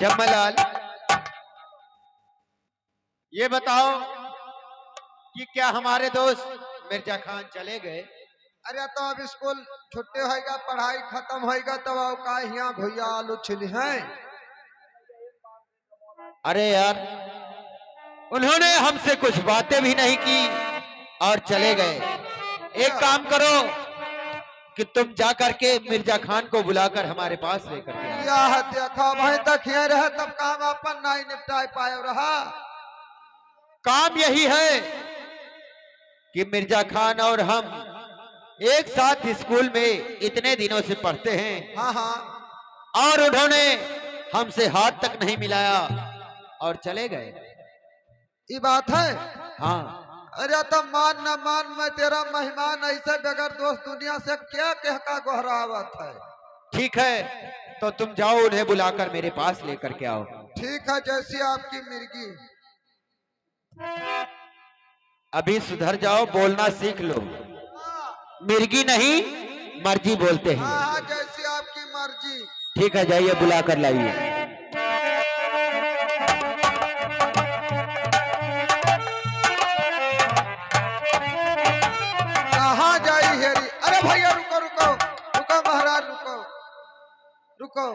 जम्मलाल, ये बताओ कि क्या हमारे दोस्त मिर्जा खान चले गए? अरे तो अब स्कूल छुट्टी होएगा, पढ़ाई खत्म होएगा, तब अब का यहाँ भैया आलू छिली हैं। अरे यार, उन्होंने हमसे कुछ बातें भी नहीं की और चले गए। एक काम करो कि तुम जा करके मिर्जा खान को बुलाकर हमारे पास लेकर के आओ। यह देखो भाई तक ये रहे तब काम अपन नहीं निपटा पाए रहा। काम यही है कि मिर्जा खान और हम एक साथ स्कूल में इतने दिनों से पढ़ते हैं। हाँ हाँ, और उन्होंने हमसे हाथ तक नहीं मिलाया और चले गए। ये बात है। हाँ, अरे तो मान न मान, मैं तेरा मेहमान, ऐसे बगैर दोस्त दुनिया से क्या कह का गोहरावत है। ठीक है, तो तुम जाओ, उन्हें बुलाकर मेरे पास लेकर के आओ। ठीक है, जैसी आपकी मिर्गी। अभी सुधर जाओ, बोलना सीख लो। मिर्गी नहीं, मर्जी बोलते हाँ हैं। हाँ, जैसी आपकी मर्जी। ठीक है, जाइए बुला कर लाइए। कहाँ जाई हेरी? अरे भैया रुको रुको रुको महाराज, रुको रुको।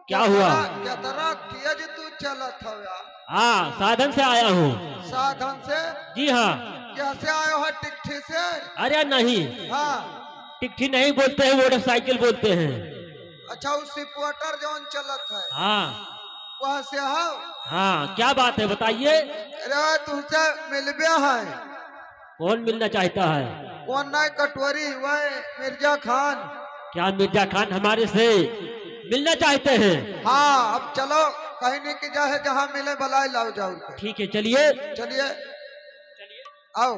क्या हुआ? क्या तरह तेज तू चलत हो यार? हाँ, साधन से आया हूँ। साधन से? जी हाँ। कैसे आयो है? टिकठी से? अरे नहीं, हाँ। टिकठी नहीं बोलते हैं, मोटरसाइकिल बोलते हैं। अच्छा, उस रिपोर्टर जौन चलत है हाँ वह से हो? हाँ, क्या बात है बताइए। अरे तुझसे मिलबे है। कौन मिलना चाहता है? कौन नहीं, कटोरी वह मिर्जा खान। क्या मिर्जा खान हमारे से मिलना चाहते हैं? हाँ, अब चलो कहीं नहीं कि जाए, जहाँ मिले बुलाए लाओ जाओ। ठीक है, चलिए। चलिए आओ।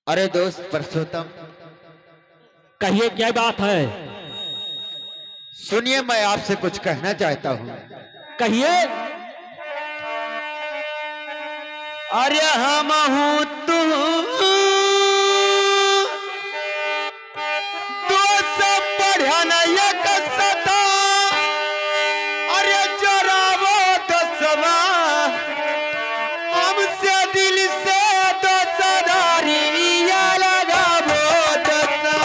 अरे दोस्त परसोत्तम, कहिए क्या बात है? सुनिए, मैं आपसे कुछ कहना चाहता हूँ। कहिए। अरे हम हूँ तू दोस्त बढ़िया नहीं कसता। अरे जरा वो दसवा हमसे दिल से दोस्तारी लगा वो दसा।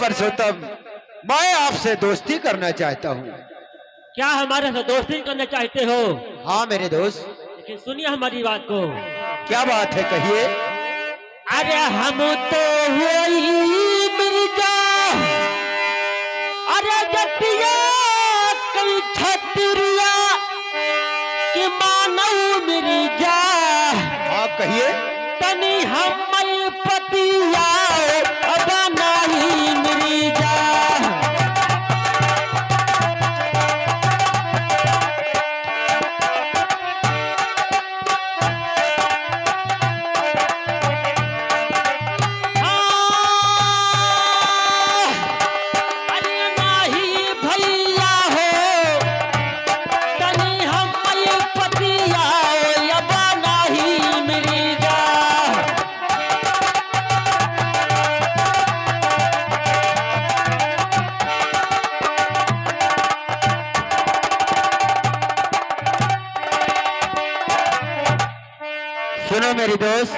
परसोत्तम, मैं आपसे दोस्ती करना चाहता हूँ। क्या हमारे से दोस्ती करना चाहते हो? हाँ मेरे दोस्त। लेकिन सुनिए हमारी बात को। क्या बात है, कहिए। अरे हम तो वही मिर्जा, अरे जतिया कल छतरिया कि मानव मिर्जा। हाँ कहिए। तनी हम पतिया अब नहीं मिर्जा। सुनो मेरी दोस्त,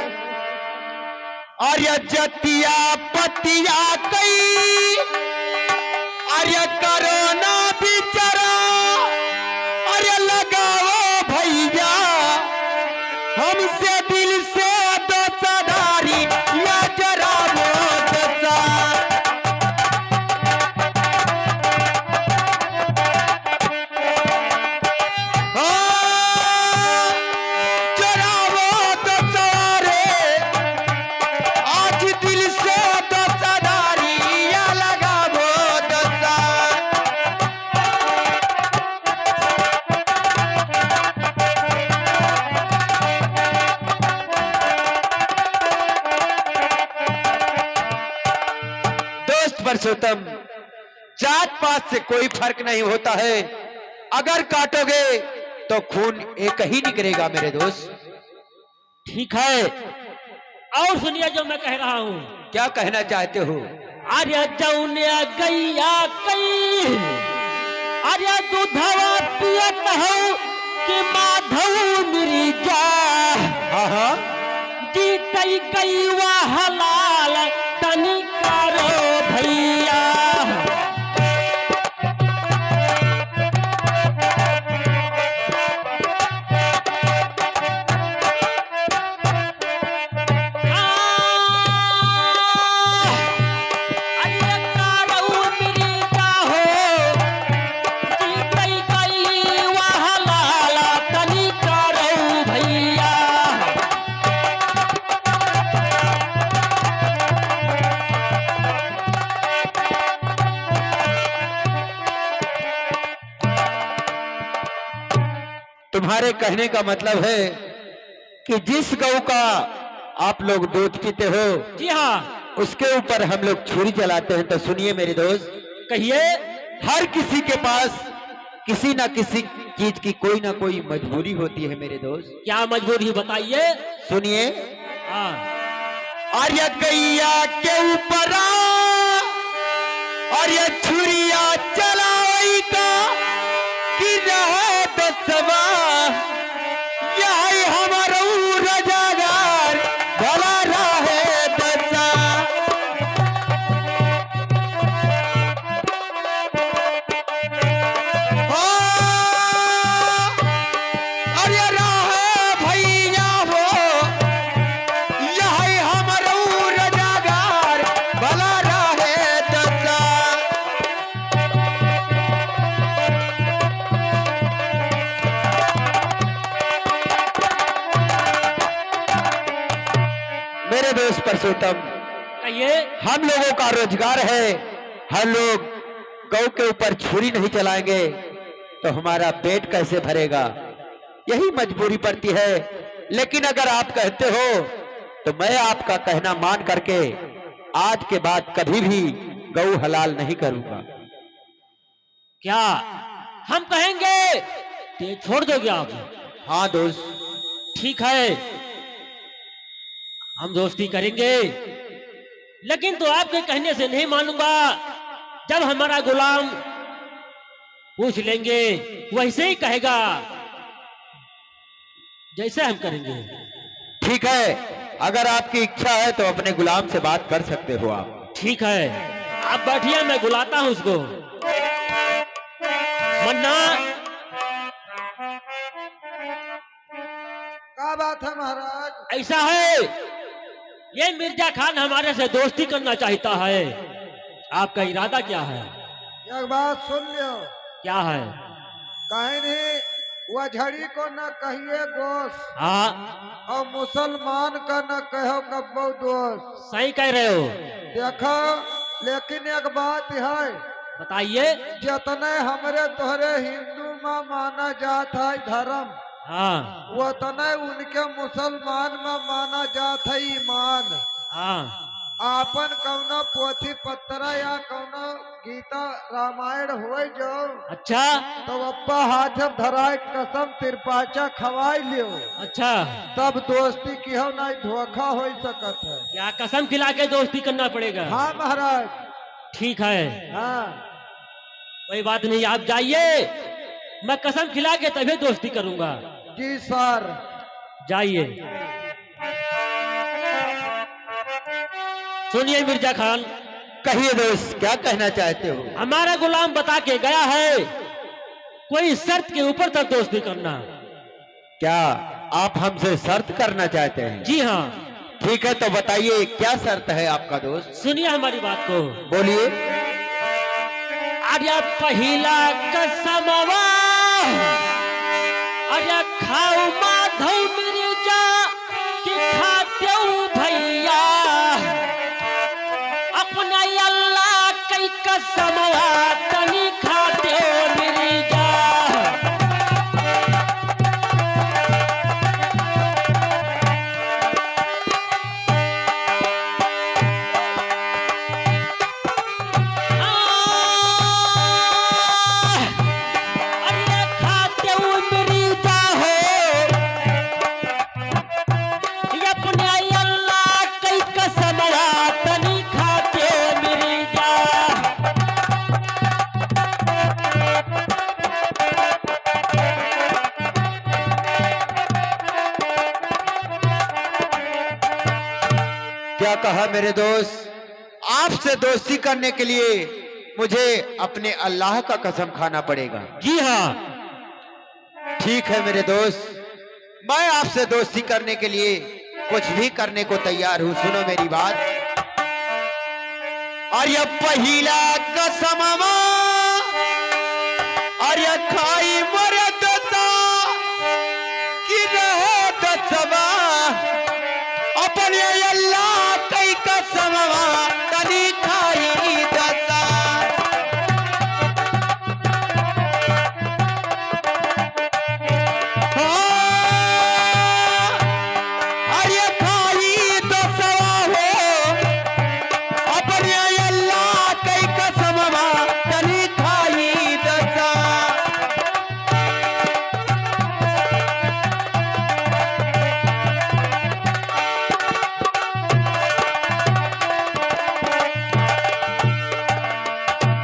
अरे जतिया पतिया कई, अरे करोना बिचारा, अरे लगाओ भैया हमसे दिल से दोस्तारी या जरा वो दोस्ता। परसोत्तम, जात पात से कोई फर्क नहीं होता है। अगर काटोगे तो खून एक ही निकलेगा मेरे दोस्त। ठीक है, और सुनिए जो मैं कह रहा हूँ। क्या कहना चाहते हो? अरे जौनिया गैया कई, अरे दूधवा पियत हो कि माधव मिर्जा। हाँ हाँ, जीतई गईवा हलाल तनी करो भैया। तुम्हारे कहने का मतलब है कि जिस गौ का आप लोग दूध पीते हो, जी हाँ, उसके ऊपर हम लोग छुरी चलाते हैं। तो सुनिए मेरे दोस्त, कहिए। हर किसी के पास किसी ना किसी चीज की कोई ना कोई मजबूरी होती है मेरे दोस्त। क्या मजबूरी बताइए। सुनिए, हाँ, आर्य गैया के ऊपर और ये छुरिया चलाई का कि रहे दसवा, यही हमारा रजागार भला रहे दसा। अरे रहे भैया हो, यही हमारा रजागार भला रहे दसा। मेरे दोस्त परसोत्तम, कहिए। हम लोगों का रोजगार है, हम लोग गौ के ऊपर छुरी नहीं चलाएंगे तो हमारा पेट कैसे भरेगा, यही मजबूरी पड़ती है। लेकिन अगर आप कहते हो तो मैं आपका कहना मान करके आज के बाद कभी भी गौ हलाल नहीं करूंगा। क्या हम कहेंगे तो ये छोड़ दोगे आप? हाँ दोस्त, ठीक है, हम दोस्ती करेंगे, लेकिन तो आपके कहने से नहीं मानूंगा। जब हमारा गुलाम पूछ लेंगे वैसे ही कहेगा जैसे हम करेंगे। ठीक है, अगर आपकी इच्छा है तो अपने गुलाम से बात कर सकते हो आप। ठीक है, आप बैठिए, मैं बुलाता हूं उसको। मन्ना, क्या बात है महाराज? ऐसा है, ये मिर्जा खान हमारे से दोस्ती करना चाहता है, आपका इरादा क्या है? एक बात सुन लियो, क्या है? कहीं नहीं वह झड़ी को न कहिए गोश, हाँ, और मुसलमान का न कहो कब्बो दोस्त। सही कह रहे हो। देखो, लेकिन एक बात है, बताइए। जितने हमरे तोहरे हिंदू में माना जाता है धर्म, हाँ वो तने उनके मुसलमान में माना जाता है ईमान। हाँ, आपन कौनो पोथी पत्र या कौनो गीता रामायण होए जो, अच्छा तो अप्पा हाथ धराए कसम तिरपाचा खवाई लियो, अच्छा, तब दोस्ती की हो नहीं धोखा हो सकत है। क्या कसम खिला के दोस्ती करना पड़ेगा? हाँ महाराज। ठीक है, हाँ कोई बात नहीं, आप जाइए, मैं कसम खिला के तभी दोस्ती करूंगा। जी सर। जाइए। सुनिए मिर्जा खान, कहिए दोस्त, क्या कहना चाहते हो? हमारा गुलाम बता के गया है कोई शर्त के ऊपर तक दोस्ती करना। क्या आप हमसे शर्त करना चाहते हैं? जी हाँ। ठीक है, तो बताइए क्या शर्त है आपका दोस्त? सुनिए हमारी बात को। बोलिए। अरे पहला कसमवा, अरे खाओ माधव मिर्जा कि खाते भैया, अपना अल्लाह कई कसमवा तनी खाते मिर्जा। कहा मेरे दोस्त, आपसे दोस्ती करने के लिए मुझे अपने अल्लाह का कसम खाना पड़ेगा। जी हाँ। ठीक है मेरे दोस्त, मैं आपसे दोस्ती करने के लिए कुछ भी करने को तैयार हूं। सुनो मेरी बात। अरे पहिला कसमवा अरे खाई मरे दता कि रहे दसवा अपने अल्लाह कई कसमवा तनी खाई दता। अरे खाई दसवा हो अपने अल्लाह कई कसमवा तनी खाई दता।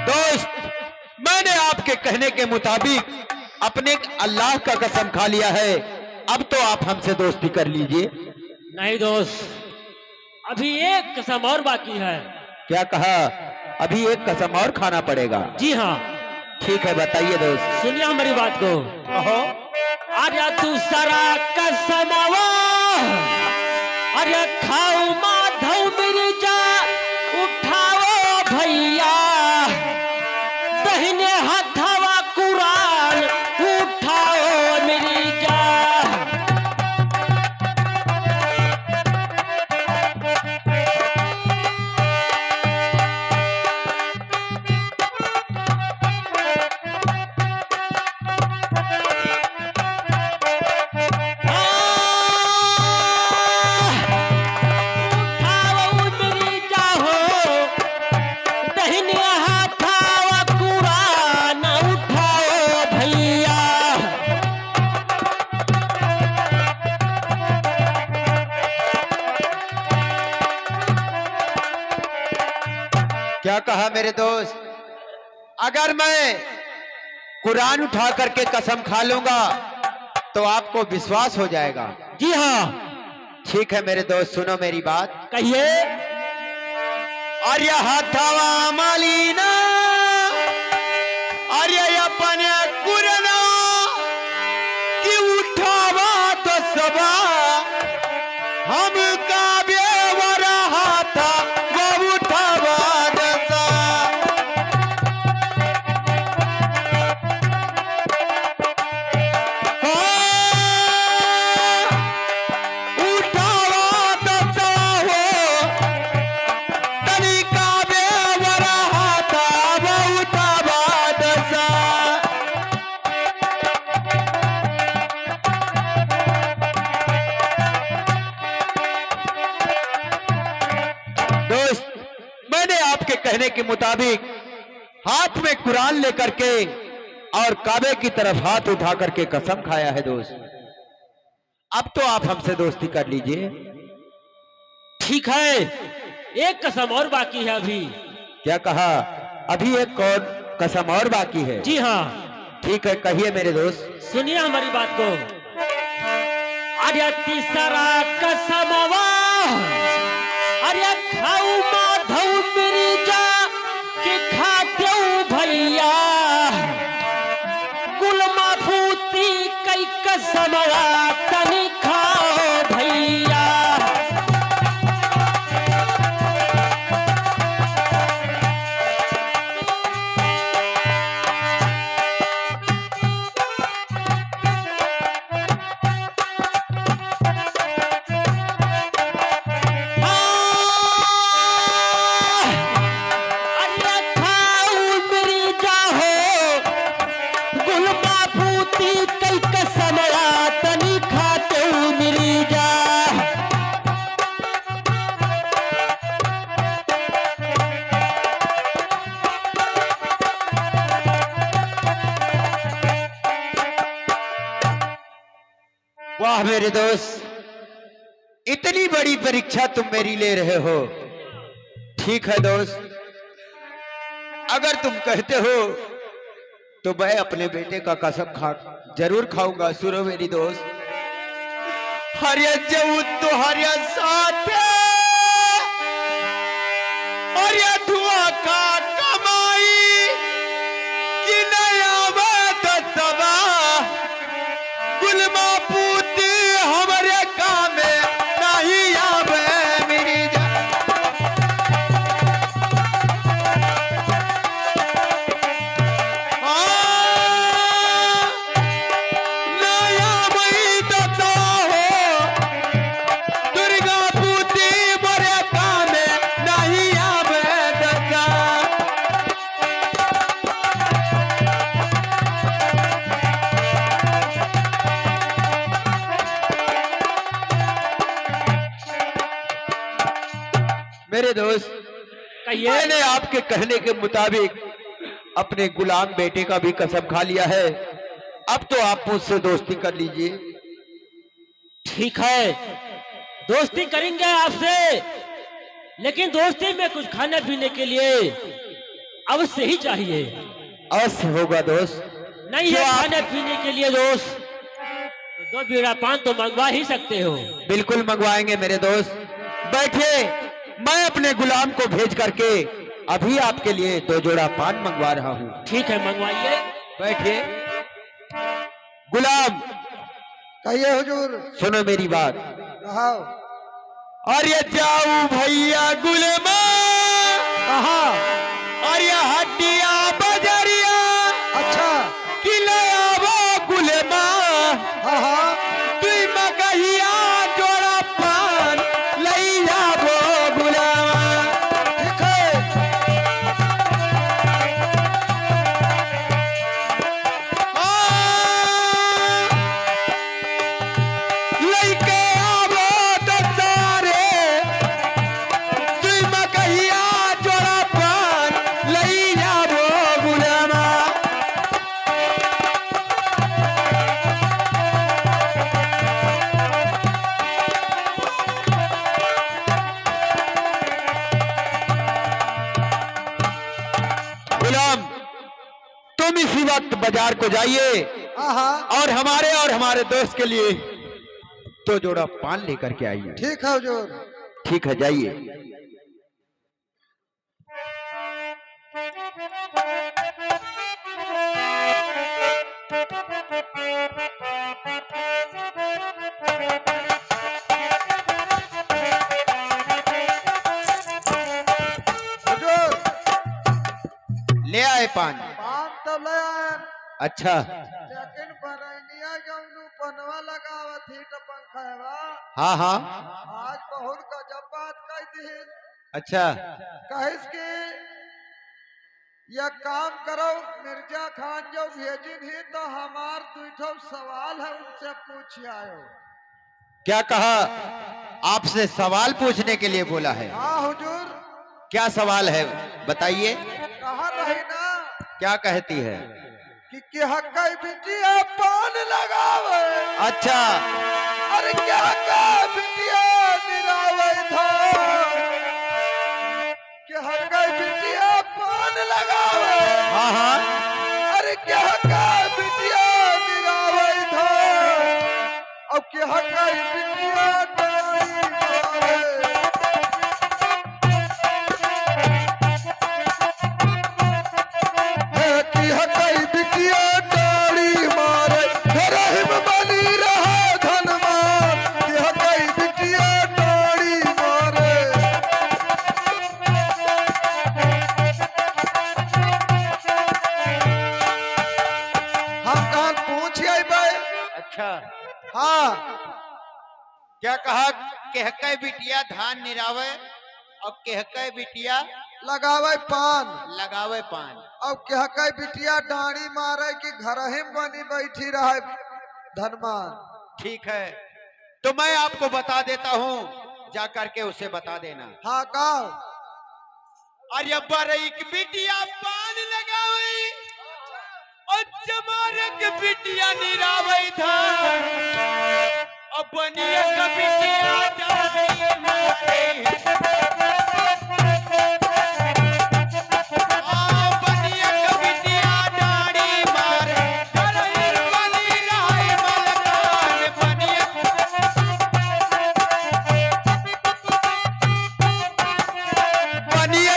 दोस्त, मैंने आपके कहने के मुताबिक अपने अल्लाह का कसम खा लिया है। अब तो आप हमसे दोस्ती कर लीजिए। नहीं दोस्त, अभी एक कसम और बाकी है। क्या कहा? अभी एक कसम और खाना पड़ेगा। जी हाँ। ठीक है, बताइए दोस्त। सुनिए हमारी बात को। कहो। अरे दूसरा कसमवा अरे खाओ माधव मिर्जा उठाओ भैया, दहिने हथवा कुरान उठाओ मिर्जा। क्या कहा मेरे दोस्त? अगर मैं कुरान उठा करके कसम खा लूंगा तो आपको विश्वास हो जाएगा। जी हाँ। ठीक है मेरे दोस्त, सुनो मेरी बात। कहिए। अरे हथवा मालीना अरे अपने कुरना कि उठावा तो सबा हम काबे वरा था वो उठावा दसा। उठावा दसा हो तनी काबे वरा था वो उठावा दसा। दोस्त, मैंने आपके कहने के मुताबिक हाथ में कुरान लेकर के और काबे की तरफ हाथ उठा करके कसम खाया है। दोस्त, अब तो आप हमसे दोस्ती कर लीजिए। ठीक है, एक कसम और बाकी है अभी। क्या कहा? अभी एक और कसम और बाकी है। जी हाँ। ठीक है, कहिए मेरे दोस्त। सुनिए हमारी बात को। अरे तीसरा कसमवा अरे खाऊ माधव मिर्जा कि खाते भैया, गुलमा फूती कई कसमवा तनी खाओ भैया। वाह मेरे दोस्त, इतनी बड़ी परीक्षा तुम मेरी ले रहे हो। ठीक है दोस्त, अगर तुम कहते हो तो मैं अपने बेटे का कसम जरूर खाऊंगा। सुनो मेरी दोस्त, हरिया जऊ तो हरिया साथ और ये धुआं का कमाई कि नया बात सबा गुलमा पूत हमारे काम में नहीं आवे मेरी नया वही दता हो दुर्गा पूती मरे काम में नहीं आवे दता मेरे दोस्त कहिए। मैंने आपके कहने के मुताबिक अपने गुलाम बेटे का भी कसम खा लिया है। अब तो आप मुझसे दोस्ती कर लीजिए। ठीक है, दोस्ती करेंगे आपसे, लेकिन दोस्ती में कुछ खाने पीने के लिए अवश्य ही चाहिए। अवश्य होगा दोस्त। नहीं जो है आप- खाने पीने के लिए दोस्त, तो 2 बीड़ा पान तो मंगवा ही सकते हो। बिल्कुल मंगवाएंगे मेरे दोस्त। बैठिए, मैं अपने गुलाम को भेज करके अभी आपके लिए 2 जोड़ा पान मंगवा रहा हूँ। ठीक है, मंगवाइए। बैठिए। गुलाम कहिए हुजूर। सुनो मेरी बात। कहो। और ये जाऊ भैया गुलमा कहा। और ये हड्डिया बजरिया अच्छा। किलया वो गुलमा हाँ हाँ। तुई मगहिया जोड़ा पान लैया वो गुलामा। ठीक है। लइके आवो दसारे तुई मगहिया जोड़ा पान लैया वो गुलामा। गुलाम तुम इसी वक्त बाजार को जाइए हाँ हाँ। और हमारे दोस्त के लिए 2 जोड़ा पान लेकर के आइए। ठीक है हुजूर। ठीक है, जाइए। हुजूर ले आए पान। पान तो ले आए, अच्छा। लेकिन बरैनिया जौनु पनवा लगावत ही तो पंखवा हाँ हाँ। आज बहुत गजब बात कह दी। अच्छा। कहिस कि यह काम करो, मिर्जा खान जो भेजिन ही तो हमार 2 सवाल है, उनसे पूछ आयो। क्या कहा? आपसे सवाल पूछने के लिए बोला है? हाँ हुजूर। क्या सवाल है बताइए। कहा रही ना क्या कहती है? कि हक्का बिटिया पान लगावे। अच्छा। अरे क्या का बिटिया निरावे था कि हक्का बिटिया पान लगावे। हाँ हाँ। अरे क्या का बिटिया निरावे था अब क्या का बिटिया डाली मारे। कि हक्का बिटिया डाली मारे रहीम बनी रहा धनवान कि हक्का बिटिया डाली मारे। हम कान पूछ भाई। अच्छा। हाँ। क्या कहा? कहके बिटिया धान निरावे और कहके बिटिया लगावे पान। लगावे पान। अब क्या कह बिटिया डाणी मारे कि घर ही बनी बैठी रहे धनवान। ठीक है, तो मैं आपको बता देता हूँ, जा करके उसे बता देना। हाँ गाँव। अरे बरईक बिटिया पान लगावे और जमारे बिटिया निरावे धान और बनिया का बिटिया डाली मारे। बनिया का बिटिया डाली मारे डरहिर बनी रहे मलकान। बनिया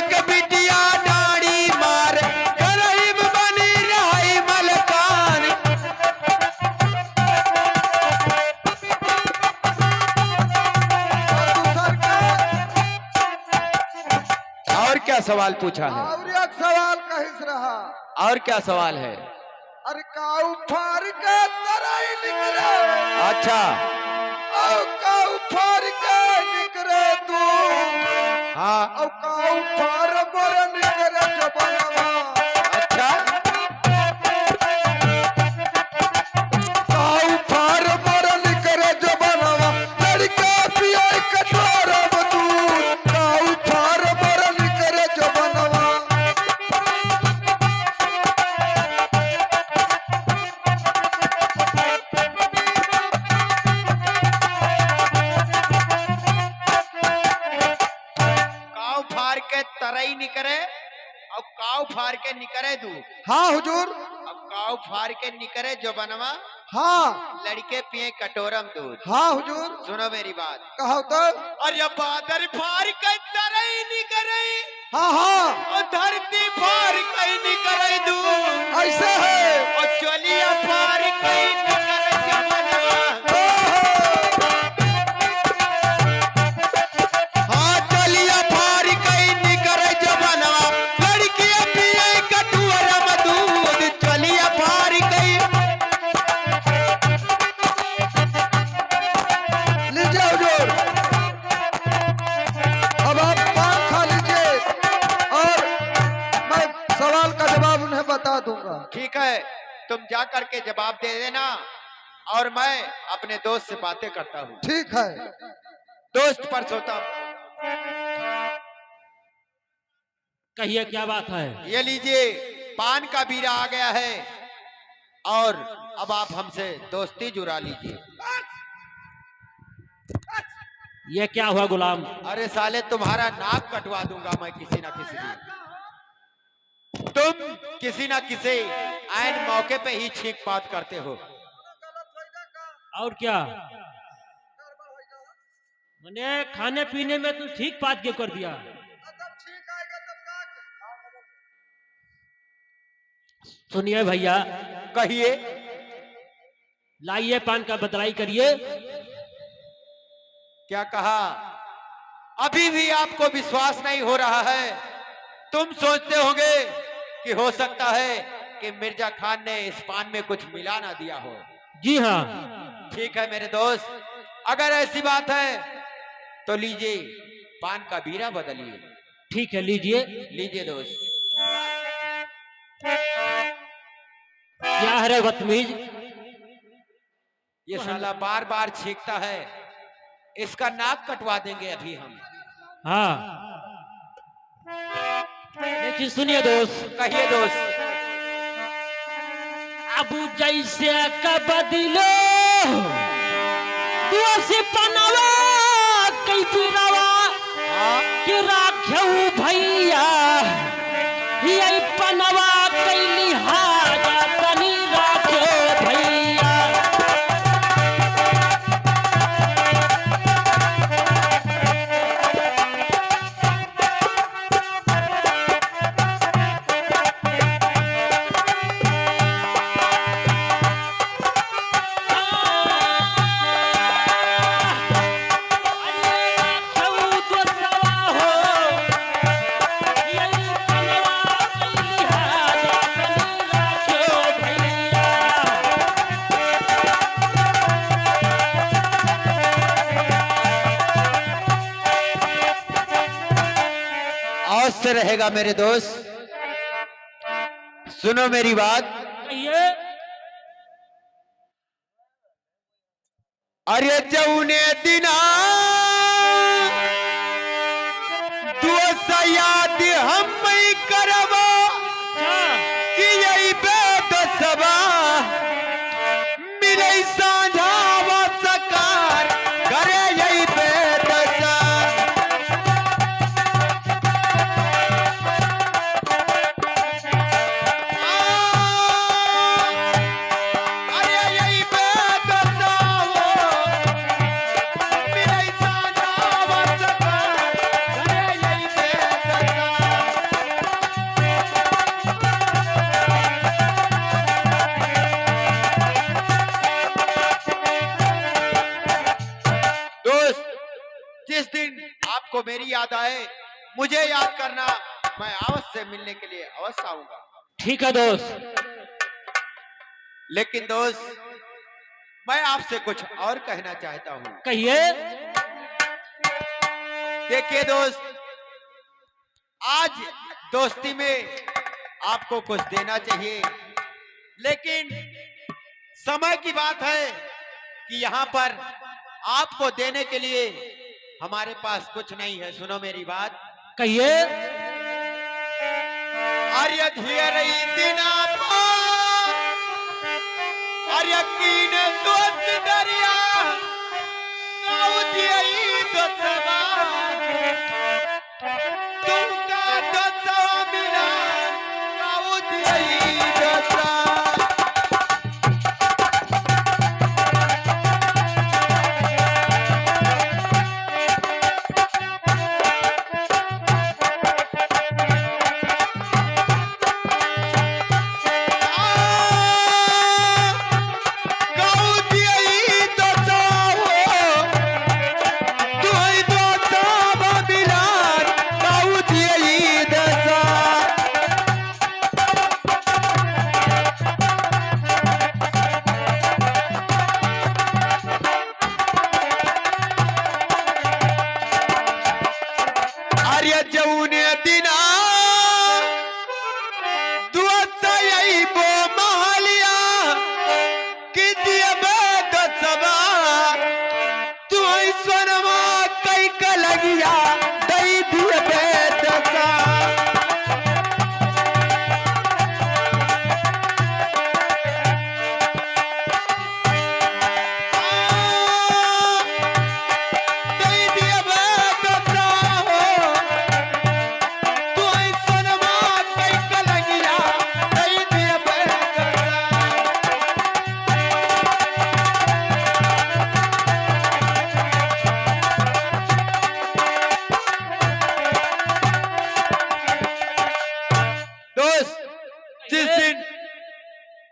और क्या सवाल पूछा है? और एक सवाल कहिस रहा। और क्या सवाल है? अरे काऊ फार के तराई निकले, अच्छा औ काऊ फार के निकले तू, हाँ औ काऊ फार मोर निकले जो बनवा। अच्छा काऊ फार मोर निकले जो बनवा, लड़का पिया कटोरा दूध, काऊ फार मोर निकले जो बनवा। काव फार के तरई निकरे और काव फार के निकरे दू। हाँ हुजूर। अब काव फार के निकरे जो बनवा, हाँ लड़के पिए कटोरम दूध। हाँ हुजूर। सुनो मेरी बात। कहो तो। और ये बादल फार के तरई निकरे हाँ हाँ और धरती फार के निकरे दू। ऐसे है। और चलिया फार के निकरे जो बनवा। हाँ चलिया फार के निकरे जो बनवा, लड़की पिए कटोरम दूध। चलिया फार के लीजिए हुजूर, अब आप पान खा लीजिए और मैं सवाल का जवाब उन्हें बता दूंगा। ठीक है, तुम जा करके जवाब दे देना और मैं अपने दोस्त से बातें करता हूँ। ठीक है। दोस्त परसोत्तम, कहिए क्या बात है? ये लीजिए पान का बीरा आ गया है और अब आप हमसे दोस्ती जुड़ा लीजिए। ये क्या हुआ गुलाम? अरे साले तुम्हारा नाक कटवा दूंगा मैं किसी ना किसी दिन। तुम किसी ना किसी ऐन मौके पे ही छींक पात करते हो। और क्या? मैंने खाने पीने में तू ठीक बात क्यों कर दिया? सुनिए भैया, कहिए। लाइए पान का बतलाई करिए। क्या कहा? अभी भी आपको विश्वास नहीं हो रहा है? तुम सोचते होंगे कि हो सकता है कि मिर्जा खान ने इस पान में कुछ मिला ना दिया हो। जी हाँ। ठीक है मेरे दोस्त, अगर ऐसी बात है तो लीजिए पान का बीरा बदलिए। ठीक है, लीजिए। लीजिए दोस्त। क्या है रे बदतमीज? ये साला बार बार छींकता है, इसका नाक कटवा देंगे अभी हम। हाँ, लेकिन सुनिए दोस्त। कहिए दोस्त। अब जैसे का बदलो दोषी पनवा कई फिरवा कि राख्यऊ भैया, यही पनवा कई लिहाजा तनी राख्यो भैया। से रहेगा मेरे दोस्त। सुनो मेरी बात। ये अरे जौने दिना दोस्त याद हम करवा कि यही बेद सबा मिले साझावा सकार करे यही बेद मेरी याद आए मुझे याद करना, मैं अवश्य मिलने के लिए अवश्य आऊंगा। ठीक है दोस्त। लेकिन दोस्त, मैं आपसे कुछ और कहना चाहता हूँ। कहिए। देखिए दोस्त, आज दोस्ती में आपको कुछ देना चाहिए, लेकिन समय की बात है कि यहाँ पर आपको देने के लिए हमारे पास कुछ नहीं है। सुनो मेरी बात। कहिए। आर्य धीरे दिना आर्य कीन दोस्त दरिया गाउदियई दोस्तवा तुमका दोस्तवा मिला गाउदियई दोस्तवा।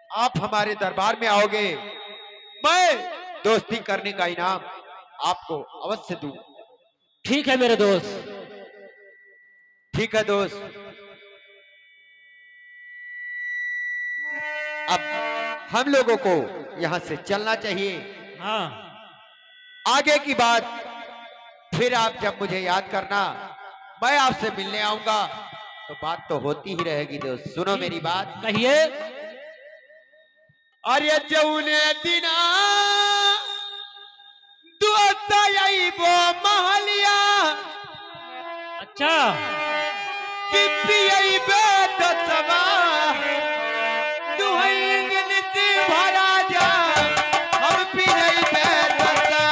आप हमारे दरबार में आओगे, मैं दोस्ती करने का इनाम आपको अवश्य दूंगा। ठीक है मेरे दोस्त। ठीक है दोस्त। अब हम लोगों को यहाँ से चलना चाहिए। हाँ। आगे की बात फिर आप जब मुझे याद करना, मैं आपसे मिलने आऊंगा, तो बात तो होती ही रहेगी दोस्त। सुनो मेरी बात। कहिए। अरे जौने दिना दोस्त यही वो महलिया अच्छा। कि पियई बेद सवा दुहंगन से भरा जा हम पियई बेद सवा।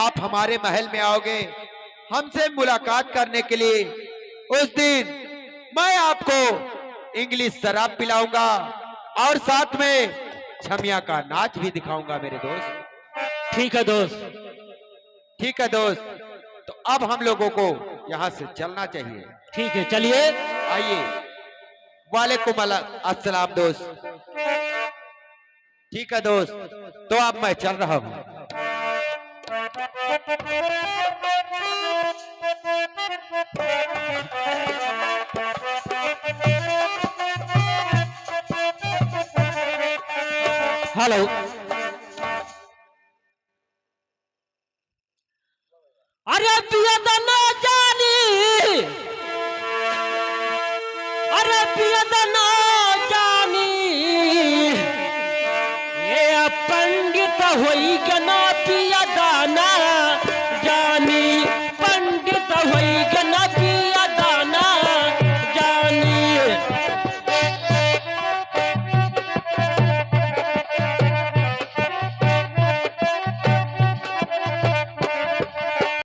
आप हमारे महल में आओगे हमसे मुलाकात करने के लिए, उस दिन मैं आपको इंग्लिश शराब पिलाऊंगा और साथ में छमिया का नाच भी दिखाऊंगा मेरे दोस्त। ठीक है दोस्त। ठीक है दोस्त। तो अब हम लोगों को यहाँ से चलना चाहिए। ठीक है, चलिए। आइए। वालेकुम अस्सलाम दोस्त। ठीक है दोस्त, तो अब मैं चल रहा हूँ। हेलो